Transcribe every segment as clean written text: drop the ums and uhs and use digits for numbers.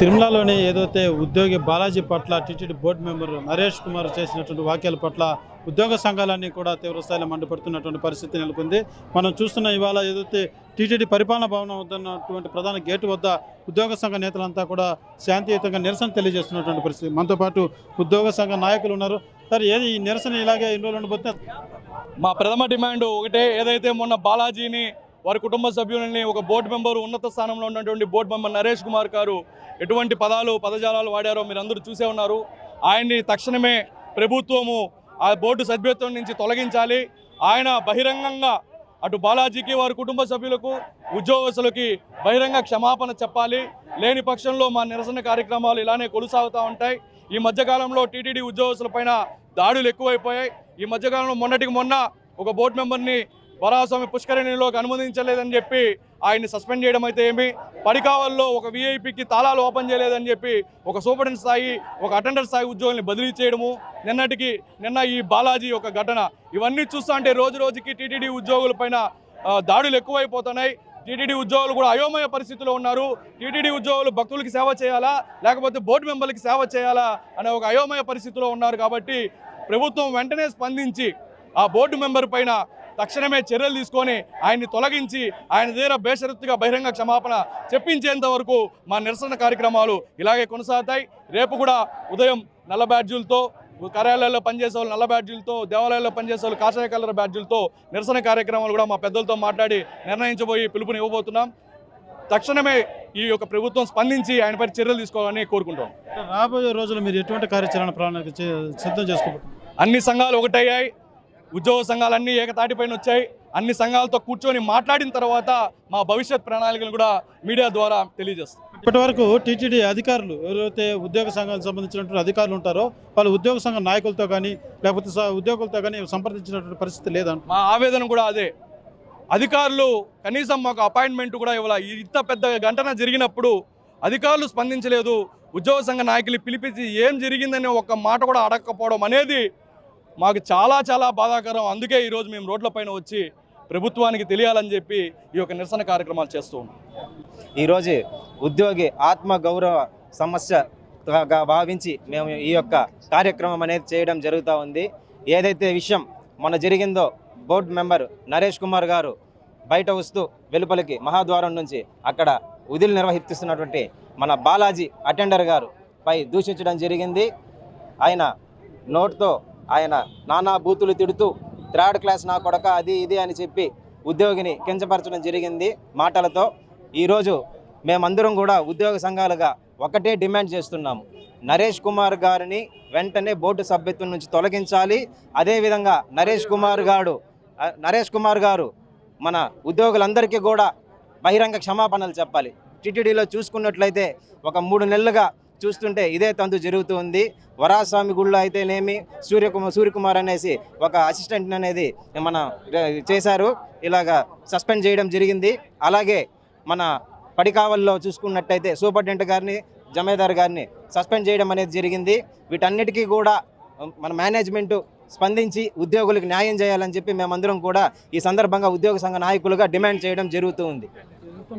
తిరుమలలోని ఏదైతే ఉద్యోగి బాలాజీ పట్ల TTD board member Naresh Kumar చేసినటువంటి వ్యాఖ్యల పట్ల ఉద్యోగ సంఘాలన్నీ కూడా తీవ్రస్థాయిలో మండిపడుతున్నటువంటి పరిస్థితి నెలకొంది. మనం చూస్తున్న ఇవాళ ఏదైతే టీటీడీ పరిపాలనా భవనం వద్దన్నటువంటి ప్రధాన గేటు వద్ద ఉద్యోగ సంఘ నేతలంతా కూడా శాంతియుతంగా నిరసన తెలియజేస్తున్నటువంటి పరిస్థితి. మనతో పాటు ఉద్యోగ సంఘ నాయకులు ఉన్నారు. సార్, ఏది ఈ నిరసన ఇలాగే ఎన్ని రోజులు ఉండబోతే? మా ప్రథమ డిమాండ్ ఒకటే, ఏదైతే మొన్న బాలాజీని వారి కుటుంబ సభ్యులని ఒక బోర్డు మెంబర్ ఉన్నత స్థానంలో ఉన్నటువంటి బోర్డు మెంబర్ నరేష్ కుమార్ గారు ఎటువంటి పదజాలాలు వాడారో మీరు అందరూ చూసే ఉన్నారు. ఆయన్ని తక్షణమే ప్రభుత్వము ఆ బోర్డు సభ్యత్వం నుంచి తొలగించాలి. ఆయన బహిరంగంగా అటు బాలాజీకి వారి కుటుంబ సభ్యులకు ఉద్యోగస్తులకి బహిరంగ క్షమాపణ చెప్పాలి. లేని పక్షంలో మా నిరసన కార్యక్రమాలు ఇలానే కొనసాగుతూ ఉంటాయి. ఈ మధ్యకాలంలో టీటీడీ ఉద్యోగస్తులపైన దాడులు ఎక్కువైపోయాయి. ఈ మధ్యకాలంలో మొన్నటికి మొన్న ఒక బోర్డు మెంబర్ని వరాహస్వామి పుష్కరిణిలోకి అనుమతించలేదని చెప్పి ఆయన్ని సస్పెండ్ చేయడం అయితే ఏమి, పడికావల్లో ఒక వీఐపీకి తాళాలు ఓపెన్ చేయలేదని చెప్పి ఒక సూపరింటెండెంట్ స్థాయి ఒక అటెండర్ స్థాయి ఉద్యోగుల్ని బదిలీ చేయడము, నిన్న ఈ బాలాజీ ఒక ఘటన, ఇవన్నీ చూస్తూ అంటే రోజు రోజుకి టీటీడీ ఉద్యోగుల పైన దాడులు ఎక్కువైపోతున్నాయి. టీటీడీ ఉద్యోగులు కూడా అయోమయ పరిస్థితిలో ఉన్నారు. టీటీడీ ఉద్యోగులు భక్తులకి సేవ చేయాలా లేకపోతే బోర్డు మెంబర్లకి సేవ చేయాలా అనే ఒక అయోమయ పరిస్థితిలో ఉన్నారు. కాబట్టి ప్రభుత్వం వెంటనే స్పందించి ఆ బోర్డు మెంబర్ పైన తక్షణమే చర్యలు తీసుకొని ఆయన్ని తొలగించి ఆయన దగ్గర బేషరతుగా బహిరంగ క్షమాపణ చెప్పించేంత వరకు మా నిరసన కార్యక్రమాలు ఇలాగే కొనసాగుతాయి. రేపు కూడా ఉదయం నల్ల బ్యాడ్జీలతో, కార్యాలయాల్లో పనిచేసే వాళ్ళు నల్ల బ్యాడ్జీలతో, దేవాలయాల్లో పనిచేసే వాళ్ళు కాషాయ కలర్ బ్యాడ్జీలతో నిరసన కార్యక్రమాలు కూడా మా పెద్దలతో మాట్లాడి నిర్ణయించబోయి పిలుపుని ఇవ్వబోతున్నాం. తక్షణమే ఈ యొక్క ప్రభుత్వం స్పందించి ఆయనపై చర్యలు తీసుకోవాలని కోరుకుంటాం. రాబోయే రోజుల్లో మీరు ఎటువంటి కార్యాచరణ ప్రణాళిక సిద్ధం చేసుకోబోతున్నారు? అన్ని సంఘాలు ఒకటయ్యాయి, ఉద్యోగ సంఘాలన్నీ ఏకతాటిపైన వచ్చాయి. అన్ని సంఘాలతో కూర్చొని మాట్లాడిన తర్వాత మా భవిష్యత్ ప్రణాళికలు కూడా మీడియా ద్వారా తెలియజేస్తాం. ఇప్పటి వరకు టీటీడీ అధికారులు ఎవరైతే ఉద్యోగ సంఘానికి సంబంధించినటువంటి అధికారులు ఉంటారో వాళ్ళు ఉద్యోగ సంఘ నాయకులతో కానీ లేకపోతే ఉద్యోగులతో కానీ సంప్రదించినటువంటి పరిస్థితి లేదంట. మా ఆవేదన కూడా అదే. అధికారులు కనీసం మాకు అపాయింట్మెంట్ కూడా ఇవ్వాలి. ఇంత పెద్ద ఘటన జరిగినప్పుడు అధికారులు స్పందించలేదు. ఉద్యోగ సంఘ నాయకులు పిలిపించి ఏం జరిగిందనే ఒక్క మాట కూడా అడగకపోవడం అనేది మాకు చాలా చాలా బాధాకరం. అందుకే ఈరోజు మేము రోడ్లపైన వచ్చి ప్రభుత్వానికి తెలియాలని చెప్పి ఈ యొక్క నిరసన కార్యక్రమాలు చేస్తూ ఉన్నాం. ఈరోజు ఉద్యోగి ఆత్మగౌరవ సమస్యగా భావించి మేము ఈ యొక్క కార్యక్రమం అనేది చేయడం జరుగుతూ ఉంది. ఏదైతే విషయం మొన్న జరిగిందో, బోర్డు మెంబర్ నరేష్ కుమార్ గారు బయట వస్తూ వెలుపలికి మహాద్వారం నుంచి అక్కడ విధులు నిర్వహిస్తున్నటువంటి మన బాలాజీ అటెండర్ గారు పై దూషించడం జరిగింది. ఆయన నోట్తో ఆయన నానా బూతులు తిడుతూ థర్డ్ క్లాస్ నా కొడక అది ఇది అని చెప్పి ఉద్యోగిని కించపరచడం జరిగింది మాటలతో. ఈరోజు మేమందరం కూడా ఉద్యోగ సంఘాలుగా ఒకటే డిమాండ్ చేస్తున్నాము, నరేష్ కుమార్ గారిని వెంటనే బోర్డు సభ్యత్వం నుంచి తొలగించాలి. అదేవిధంగా నరేష్ కుమార్ గారు మన ఉద్యోగులందరికీ కూడా బహిరంగ క్షమాపణలు చెప్పాలి. టీటీడీలో చూసుకున్నట్లయితే ఒక 3 నెలలుగా చూస్తుంటే ఇదే తంతు జరుగుతుంది. వరాహస్వామి గుళ్ళో అయితేనేమి సూర్యకుమార్ అనేసి ఒక అసిస్టెంట్ అనేది మన చేశారు, ఇలాగా సస్పెండ్ చేయడం జరిగింది. అలాగే మన పడికావల్లో చూసుకున్నట్టయితే సూపరింటెండెంట్ గారిని, జమేదార్ గారిని సస్పెండ్ చేయడం అనేది జరిగింది. వీటన్నిటికీ కూడా మన మేనేజ్మెంటు స్పందించి ఉద్యోగులకు న్యాయం చేయాలని చెప్పి మేమందరం కూడా ఈ సందర్భంగా ఉద్యోగ సంఘ నాయకులుగా డిమాండ్ చేయడం జరుగుతూ ఉంది.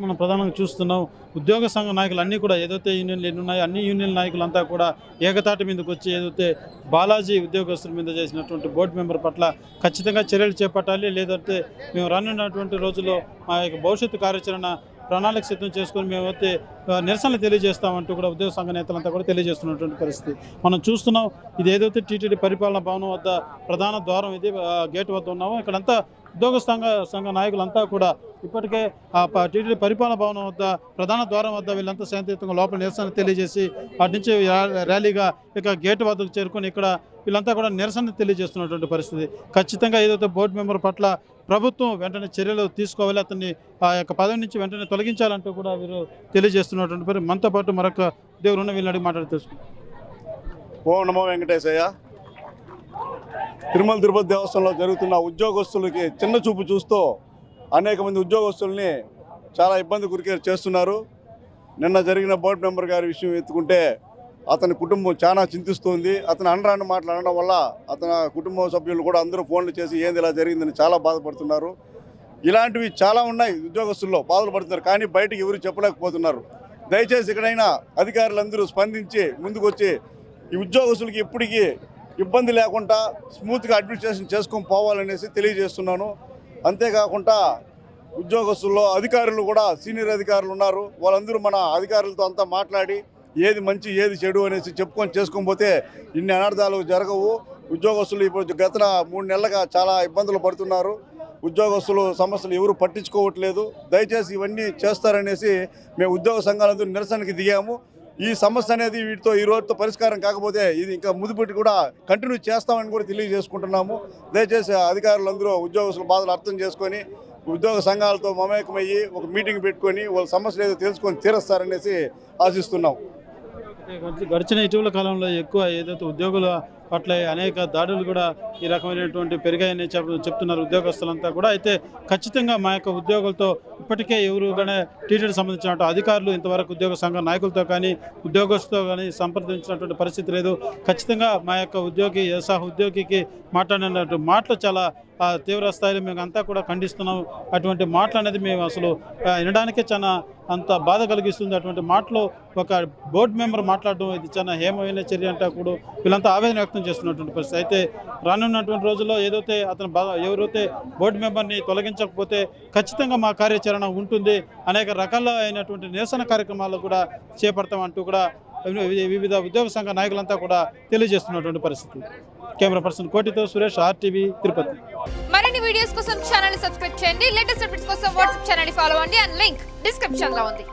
మనం ప్రధానంగా చూస్తున్నాం, ఉద్యోగ సంఘ నాయకులు అన్నీ కూడా ఏదైతే యూనియన్లు ఎన్ని ఉన్నాయో అన్ని యూనియన్ నాయకులంతా కూడా ఏకతాటి మీదకి వచ్చి ఏదైతే బాలాజీ ఉద్యోగస్తుల మీద చేసినటువంటి బోర్డు మెంబర్ పట్ల ఖచ్చితంగా చర్యలు చేపట్టాలి, లేదంటే మేము రానున్నటువంటి రోజుల్లో మా యొక్క భవిష్యత్తు కార్యాచరణ ప్రణాళిక సిద్ధం చేసుకొని మేమైతే నిరసనలు తెలియజేస్తామంటూ కూడా ఉద్యోగ సంఘ నేతలంతా కూడా తెలియజేస్తున్నటువంటి పరిస్థితి మనం చూస్తున్నాం. ఇది ఏదైతే టీటీడీ పరిపాలనా భవనం వద్ద ప్రధాన ద్వారం ఇది గేటు వద్ద ఉన్నామో, ఇక్కడంతా ఉద్యోగ సంఘ నాయకులంతా కూడా ఇప్పటికే టీటీడీ పరిపాలనా భవనం వద్ద ప్రధాన ద్వారం వద్ద వీళ్ళంతా శాంతియుతంగా లోపల నిరసన తెలియజేసి అటు నుంచి ర్యాలీగా ఇక గేటు వద్దకు చేరుకొని ఇక్కడ వీళ్ళంతా కూడా నిరసన తెలియజేస్తున్నటువంటి పరిస్థితి. ఖచ్చితంగా ఏదైతే బోర్డు మెంబర్ పట్ల ప్రభుత్వం వెంటనే చర్యలు తీసుకోవాలి, అతన్ని ఆ యొక్క పదవి నుంచి వెంటనే తొలగించాలంటూ కూడా వీరు తెలియజేస్తున్నటువంటి పరిస్థితి. మనతో పాటు మరొక దేవుడు ఉన్న వీళ్ళని అడిగి మాట్లాడి తెలుసుకుంటాం. ఓం నమో వెంకటేశయ్య. తిరుపతి దేవస్థానంలో జరుగుతున్న ఉద్యోగస్తులకి చిన్న చూపు చూస్తూ అనేక మంది ఉద్యోగస్తుల్ని చాలా ఇబ్బంది గురి చేస్తున్నారు. నిన్న జరిగిన బోర్డు మెంబర్ గారి విషయం ఎత్తుకుంటే అతని కుటుంబం చాలా చింతిస్తుంది. అతను అనరాని మాట్లాడడం వల్ల అతని కుటుంబ సభ్యులు కూడా అందరూ ఫోన్లు చేసి ఏంది ఇలా జరిగిందని చాలా బాధపడుతున్నారు. ఇలాంటివి చాలా ఉన్నాయి. ఉద్యోగస్తుల్లో బాధలు పడుతున్నారు, కానీ బయటికి ఎవరు చెప్పలేకపోతున్నారు. దయచేసి ఇక్కడైనా అధికారులందరూ స్పందించి ముందుకొచ్చి ఈ ఉద్యోగస్తులకి ఇప్పటికీ ఇబ్బంది లేకుండా స్మూత్గా అడ్మినిస్ట్రేషన్ చేసుకొని పోవాలనేసి తెలియజేస్తున్నాను. అంతేకాకుండా ఉద్యోగస్తుల్లో అధికారులు కూడా సీనియర్ అధికారులు ఉన్నారు. వాళ్ళందరూ మన అధికారులతో అంతా మాట్లాడి ఏది మంచి ఏది చెడు అనేసి చేసుకొని పోతే ఇన్ని అనర్థాలు జరగవు. ఉద్యోగస్తులు ఇప్పుడు గత 3 నెలలుగా చాలా ఇబ్బందులు పడుతున్నారు. ఉద్యోగస్తులు సమస్యలు ఎవరు పట్టించుకోవట్లేదు. దయచేసి ఇవన్నీ చేస్తారనేసి మేము ఉద్యోగ సంఘాలందరూ నిరసనకి దిగాము. ఈ సమస్య అనేది వీటితో ఈ రోజుతో పరిష్కారం కాకపోతే ఇది ఇంకా ముదుపెట్టి కూడా కంటిన్యూ చేస్తామని కూడా తెలియజేసుకుంటున్నాము. దయచేసి అధికారులందరూ ఉద్యోగస్తుల బాధలు అర్థం చేసుకొని ఉద్యోగ సంఘాలతో మమేకమయ్యి ఒక మీటింగ్ పెట్టుకొని వాళ్ళ సమస్యలు ఏదో తెలుసుకొని తీరుస్తారనేసి ఆశిస్తున్నాం. గడిచిన ఇటీవల కాలంలో ఎక్కువ ఏదైతే ఉద్యోగుల పట్ల అనేక దాడులు కూడా ఈ రకమైనటువంటి పెరిగాయని చెప్తున్నారు ఉద్యోగస్తులంతా కూడా. అయితే ఖచ్చితంగా మా యొక్క ఉద్యోగులతో ఇప్పటికే ఎవరు కానీ టీటీడీ సంబంధించిన అధికారులు ఇంతవరకు ఉద్యోగ సంఘ నాయకులతో కానీ ఉద్యోగస్తులతో కానీ సంప్రదించినటువంటి పరిస్థితి లేదు. ఖచ్చితంగా మా యొక్క ఉద్యోగికి మాట్లాడినటువంటి మాటలు చాలా తీవ్ర స్థాయిలో మేము అంతా కూడా ఖండిస్తున్నాం. అటువంటి మాటలు అనేది మేము అసలు వినడానికే చాలా అంత బాధ కలిగిస్తుంది. అటువంటి మాటలు ఒక బోర్డు మెంబర్ మాట్లాడడం ఇది చాలా హేమైన చర్య అంటే కూడా వీళ్ళంతా ఆవేదన వ్యక్తం చేస్తున్నటువంటి పరిస్థితి. అయితే రానున్నటువంటి రోజుల్లో ఏదైతే ఎవరైతే బోర్డు మెంబర్ని తొలగించకపోతే ఖచ్చితంగా మా కార్యాచరణ ఉంటుంది. అనేక రకాలైనటువంటి నిరసన కార్యక్రమాలు కూడా చేపడతామంటూ కూడా వివిధ ఉద్యోగ సంఘ నాయకులంతా కూడా తెలియజేస్తున్నటువంటి పరిస్థితి. కెమెరా పర్సన్ కోటితో సురేష్, RTV, తిరుపతి. మరిన్ని వీడియోస్ కోసం ఛానల్ ని సబ్స్క్రైబ్ చేయండి. లేటెస్ట్ అప్డేట్స్ కోసం వాట్సాప్ ఛానల్ ని ఫాలో అవ్వండి. అండ్ లింక్ డిస్క్రిప్షన్ లో ఉంది.